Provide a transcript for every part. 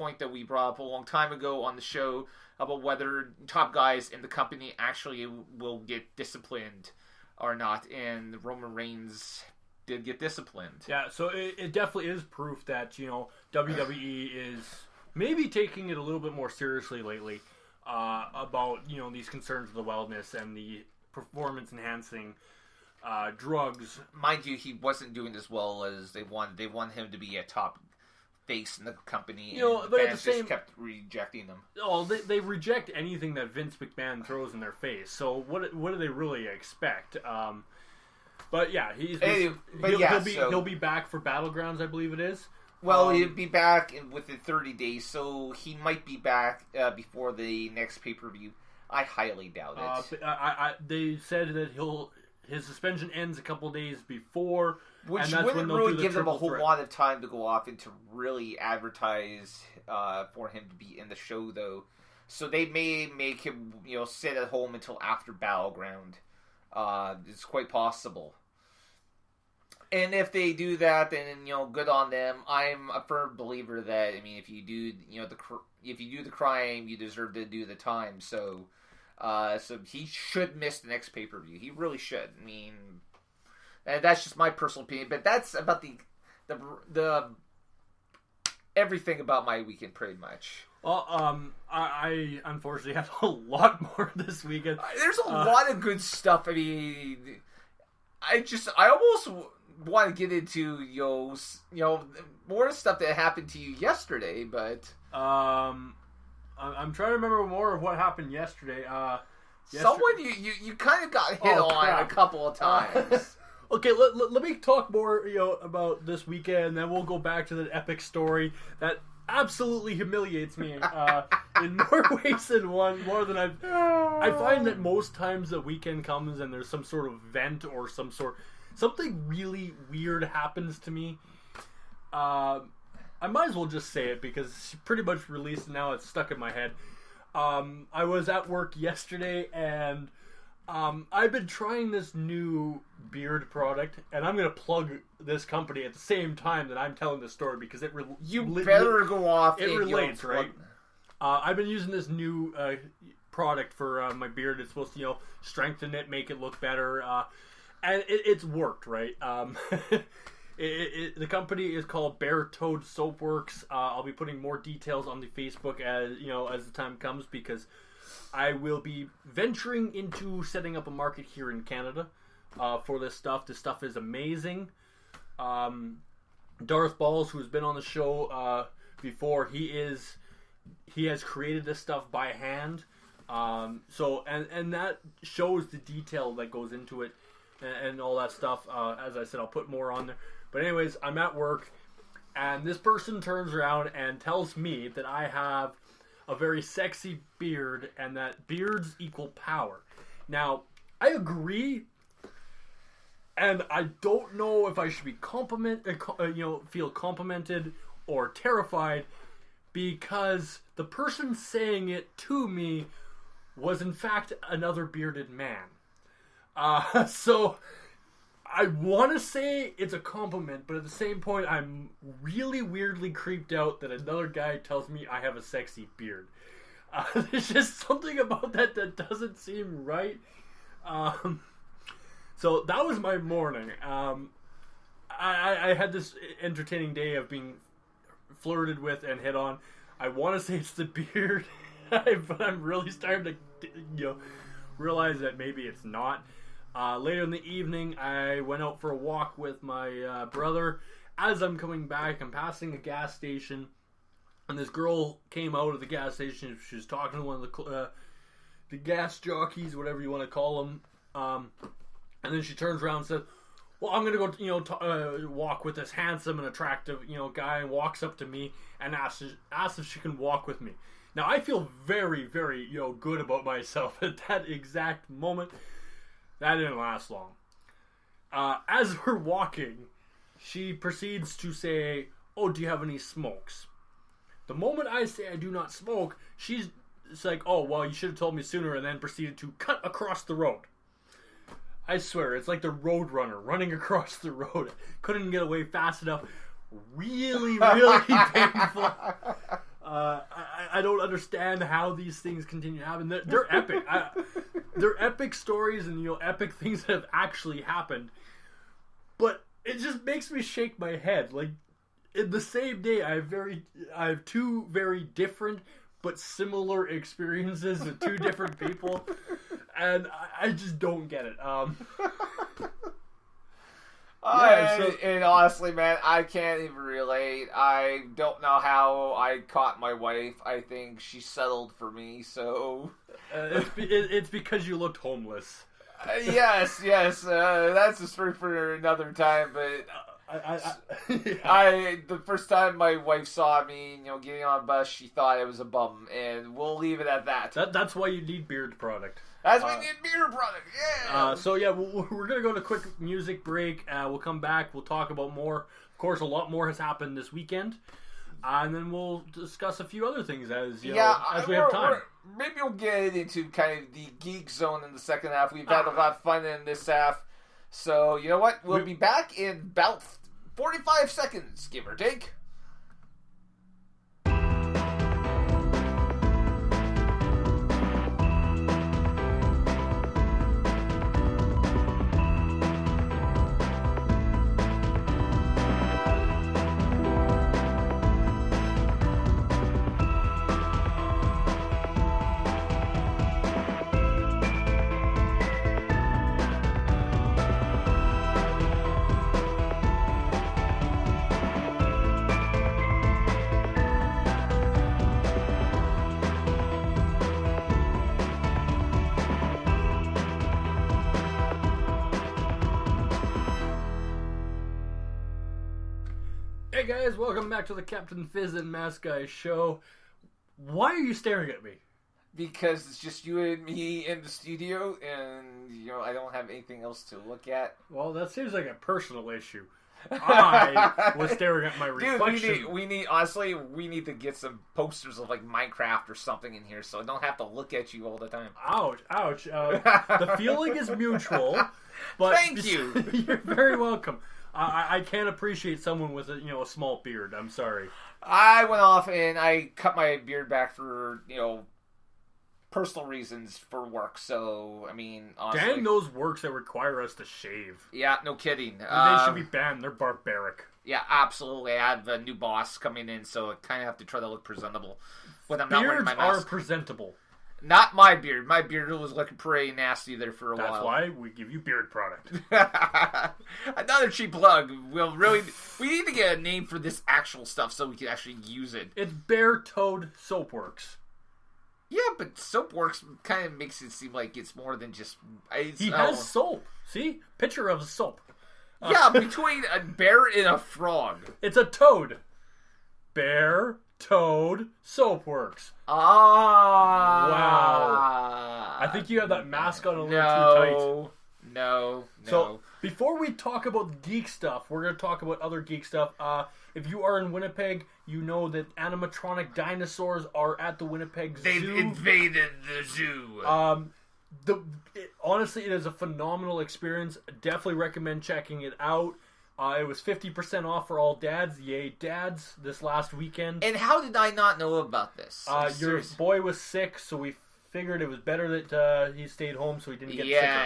point that we brought up a long time ago on the show about whether top guys in the company actually will get disciplined or not, and Roman Reigns did get disciplined. Yeah, so it definitely is proof that, WWE is maybe taking it a little bit more seriously lately about, these concerns of the wellness and the performance-enhancing drugs. Mind you, he wasn't doing as well as they wanted. They want him to be a top face in the company, and fans just kept rejecting them. Oh, they reject anything that Vince McMahon throws in their face. So what do they really expect? But yeah, he'll be back for Battlegrounds, I believe it is. Well, he'll be back within 30 days, so he might be back before the next pay-per-view. I highly doubt it. They said that his suspension ends a couple days before, which and that's wouldn't when really give them a whole threat. lot of time to go off and to really advertise for him to be in the show, though. So they may make him, sit at home until after Battleground. It's quite possible. And if they do that, then good on them. I'm a firm believer that if you do the crime, you deserve to do the time. So he should miss the next pay-per-view. He really should. And that's just my personal opinion. But that's about the everything about my weekend, pretty much. Well, I unfortunately have a lot more this weekend. There's a lot of good stuff. I almost want to get into more stuff that happened to you yesterday, but I'm trying to remember more of what happened yesterday. Someone you kind of got hit on a couple of times. Okay, let me talk more about this weekend, and then we'll go back to the epic story that absolutely humiliates me in more ways than one. More than I find that most times the weekend comes and there's some sort of event or something really weird happens to me. I might as well just say it because it's pretty much released and now it's stuck in my head. I was at work yesterday and I've been trying this new beard product, and I'm going to plug this company at the same time that I'm telling this story because it better go off. It relates, right? I've been using this new product for my beard. It's supposed to, strengthen it, make it look better, and it's worked, right? The company is called Bare Toad Soapworks. I'll be putting more details on the Facebook as the time comes because I will be venturing into setting up a market here in Canada for this stuff. This stuff is amazing. Darth Balls, who's been on the show before, he has created this stuff by hand. So that shows the detail that goes into it and all that stuff. As I said, I'll put more on there. But anyways, I'm at work, and this person turns around and tells me that I have a very sexy beard and that beards equal power. Now, I agree, and I don't know if I should be feel complimented or terrified because the person saying it to me was in fact another bearded man. So I want to say it's a compliment, but at the same point, I'm really weirdly creeped out that another guy tells me I have a sexy beard. There's just something about that doesn't seem right. So that was my morning. I had this entertaining day of being flirted with and hit on. I want to say it's the beard, but I'm really starting to realize that maybe it's not. Later in the evening, I went out for a walk with my brother. As I'm coming back, I'm passing a gas station, and this girl came out of the gas station. She was talking to one of the gas jockeys, whatever you want to call them. And then she turns around and says, "Well, I'm gonna go, walk with this handsome and attractive, guy," and walks up to me and asks if she can walk with me. Now, I feel very, very, good about myself at that exact moment. That didn't last long. As we're walking, she proceeds to say, "Oh, do you have any smokes?" The moment I say I do not smoke, she's like, "Oh, well, you should have told me sooner," and then proceeded to cut across the road. I swear, it's like the Road Runner running across the road. Couldn't get away fast enough. Really, really painful. I don't understand how these things continue to happen. They're epic. They're epic stories and epic things that have actually happened. But it just makes me shake my head. Like in the same day, I have two very different but similar experiences with two different people, and I just don't get it. And honestly, man, I can't even relate. I don't know how I caught my wife. I think she settled for me, so... It's because you looked homeless. Yes. That's a story for another time, but... the first time my wife saw me, getting on a bus, she thought I was a bum, and we'll leave it at that. That's why you need beard product. That's why you need beard product, yeah! We're going to go to a quick music break. We'll come back, we'll talk about more. Of course, a lot more has happened this weekend. And then we'll discuss a few other things as we have time. Maybe we'll get into kind of the geek zone in the second half. We've had a lot of fun in this half. So, you know what? We'll be back in about 45 seconds, give or take. Hey guys, welcome back to the Captain Fizz and Mask Guy show. Why are you staring at me? Because it's just you and me in the studio, and I don't have anything else to look at. Well, that seems like a personal issue. I was staring at my reflection. Dude, we need honestly, we need to get some posters of like Minecraft or something in here, so I don't have to look at you all the time. Ouch. The feeling is mutual. But thank you. You're very welcome. I can't appreciate someone with a small beard. I'm sorry. I went off and I cut my beard back for personal reasons for work. So I mean, honestly, dang those works that require us to shave. Yeah, no kidding. They should be banned. They're barbaric. Yeah, absolutely. I have a new boss coming in, so I kind of have to try to look presentable when I'm not wearing my mask. Beards are presentable. Not my beard. My beard was looking pretty nasty there for a while. That's why we give you beard product. Another cheap plug. We need to get a name for this actual stuff so we can actually use it. It's Bare Toad Soapworks. Yeah, but Soapworks kind of makes it seem like it's more than just... He has soap. See? Picture of soap. Yeah, between a bear and a frog. It's a toad. Bare Toad Soapworks. Wow. I think you have that mask on a little too tight. No. So, before we talk about geek stuff, we're going to talk about other geek stuff. If you are in Winnipeg, you know that animatronic dinosaurs are at the Winnipeg Zoo. They've invaded the zoo. Honestly, it is a phenomenal experience. Definitely recommend checking it out. It was 50% off for all dads. Yay, dads, this last weekend. And how did I not know about this? Your boy was sick, so we figured it was better that he stayed home so he didn't get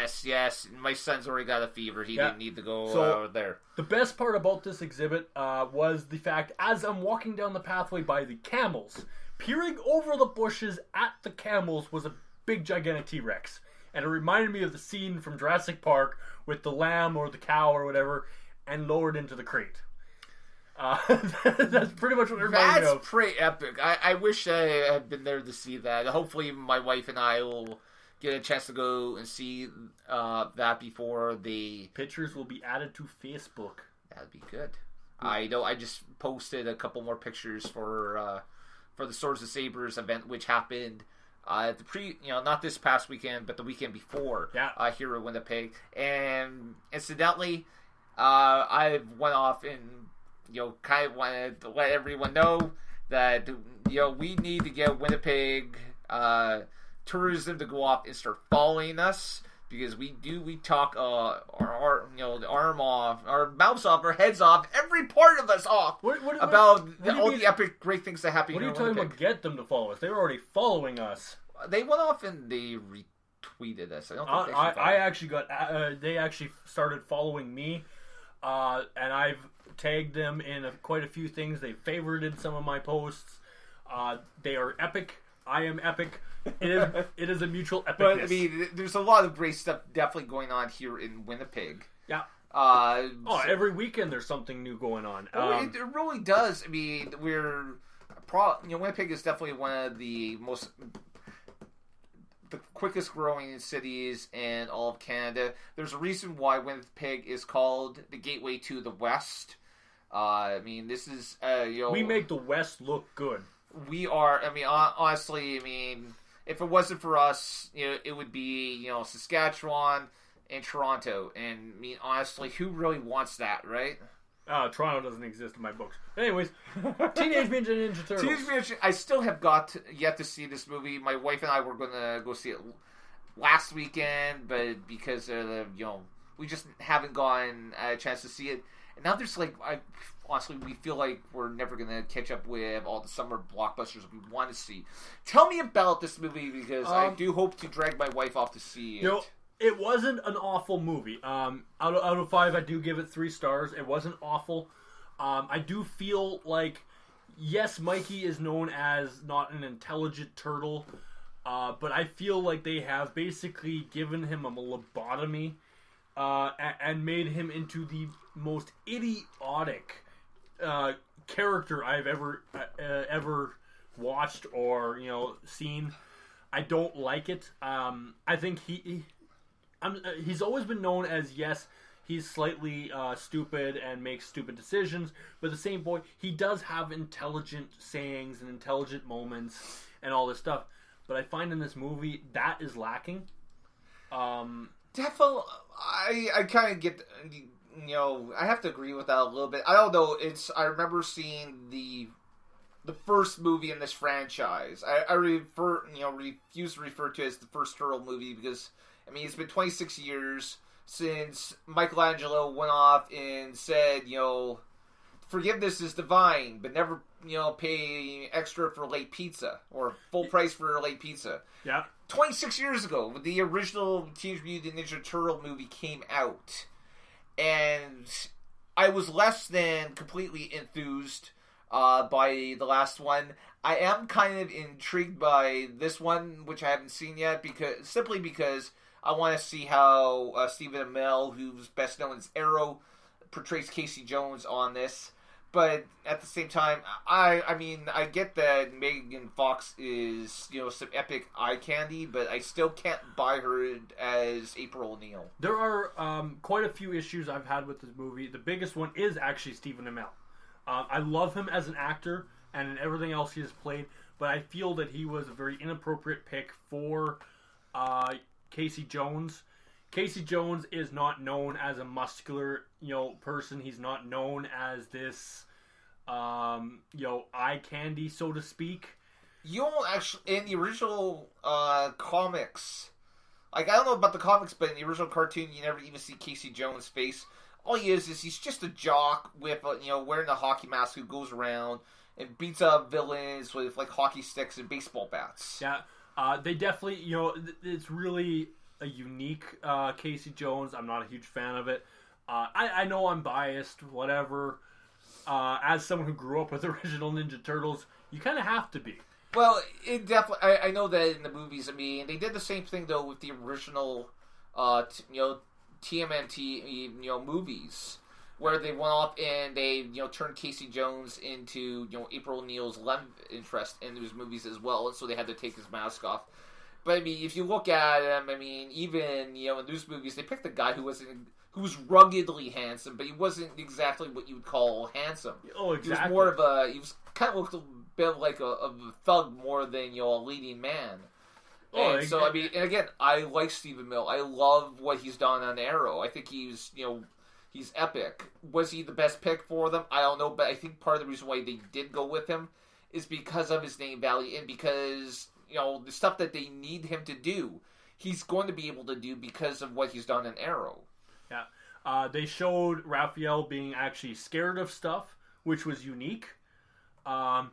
sick. Yes. My son's already got a fever. He didn't need to go out there. The best part about this exhibit was the fact, as I'm walking down the pathway by the camels, peering over the bushes at the camels was a big, gigantic T-Rex. And it reminded me of the scene from Jurassic Park with the lamb or the cow or whatever, and lowered into the crate. That's pretty much what it reminded me of. That's pretty epic. I wish I had been there to see that. Hopefully my wife and I will get a chance to go and see that before the... Pictures will be added to Facebook. That'd be good. I know I just posted a couple more pictures for the Swords and Sabers event, which happened not this past weekend, but the weekend before here in Winnipeg. And incidentally... I went off and, kind of wanted to let everyone know that, we need to get Winnipeg tourism to go off and start following us because we talk our the arm off, our mouths off, our heads off, every part of us off about all the epic great things that happen. What are you talking about? Get them to follow us. They were already following us. They went off and they retweeted us. I don't think I actually got. They actually started following me, and I've tagged them in quite a few things. They favorited some of my posts. They are epic. I am epic. It is a mutual epicness. But I mean, there's a lot of great stuff definitely going on here in Winnipeg. Yeah. Every weekend there's something new going on. It really does. I mean, Winnipeg is definitely one of the quickest growing cities in all of Canada. There's a reason why Winnipeg is called the gateway to the West. I mean, this is we make the West look good. We are. I mean, honestly, I mean, if it wasn't for us, it would be Saskatchewan and Toronto. And I mean, honestly, who really wants that, right? Toronto doesn't exist in my books. Anyways, Teenage Mutant Ninja Turtles. Teenage Mutant. I still have yet to see this movie. My wife and I were gonna go see it last weekend, but because of we just haven't gotten a chance to see it. And now there's honestly, we feel like we're never going to catch up with all the summer blockbusters we want to see. Tell me about this movie, because I do hope to drag my wife off to see it. It wasn't an awful movie. Out of 5, I do give it 3 stars. It wasn't awful. I do feel like, yes, Mikey is known as not an intelligent turtle, but I feel like they have basically given him a lobotomy and made him into the most idiotic character I've ever watched or seen. I don't like it. I think he's always been known as, yes, he's slightly stupid and makes stupid decisions, but at the same point, he does have intelligent sayings and intelligent moments and all this stuff. But I find in this movie that is lacking. Definitely, I kind of get. I have to agree with that a little bit. I don't know. I remember seeing the first movie in this franchise. I refuse to refer to it as the first Turtle movie because, I mean, it's been 26 years since Michelangelo went off and said, forgiveness is divine, but never, pay extra for late pizza or full price for late pizza. Yeah. 26 years ago, when the original Teenage Mutant Ninja Turtle movie came out. And I was less than completely enthused by the last one. I am kind of intrigued by this one, which I haven't seen yet, because I want to see how Stephen Amell, who's best known as Arrow, portrays Casey Jones on this. But at the same time, I mean, I get that Megan Fox is, some epic eye candy, but I still can't buy her as April O'Neil. There are quite a few issues I've had with this movie. The biggest one is actually Stephen Amell. I love him as an actor and in everything else he has played, but I feel that he was a very inappropriate pick for Casey Jones. Casey Jones is not known as a muscular, person. He's not known as this, eye candy, so to speak. You don't actually, in the original comics, I don't know about the comics, but in the original cartoon, you never even see Casey Jones' face. All he is he's just a jock with, wearing a hockey mask who goes around and beats up villains with, hockey sticks and baseball bats. Yeah, they definitely, it's really a unique Casey Jones. I'm not a huge fan of it. I know I'm biased, whatever. As someone who grew up with the original Ninja Turtles, you kind of have to be. Well, it definitely. I know that in the movies. I mean, they did the same thing though with the original, TMNT, movies, where they went off and they, turned Casey Jones into, April O'Neil's love interest in those movies as well, and so they had to take his mask off. But I mean, if you look at him, I mean, even in those movies, they picked a guy who was ruggedly handsome, but he wasn't exactly what you would call handsome. Oh, exactly. He was more of he was kind of looked a bit like a thug more than a leading man. Oh, and so I mean, and again, I like Stephen Amell. I love what he's done on Arrow. I think he's he's epic. Was he the best pick for them? I don't know, but I think part of the reason why they did go with him is because of his name value and because the stuff that they need him to do. he's going to be able to do because of what he's done in Arrow. Yeah. They showed Raphael being actually scared of stuff, which was unique. And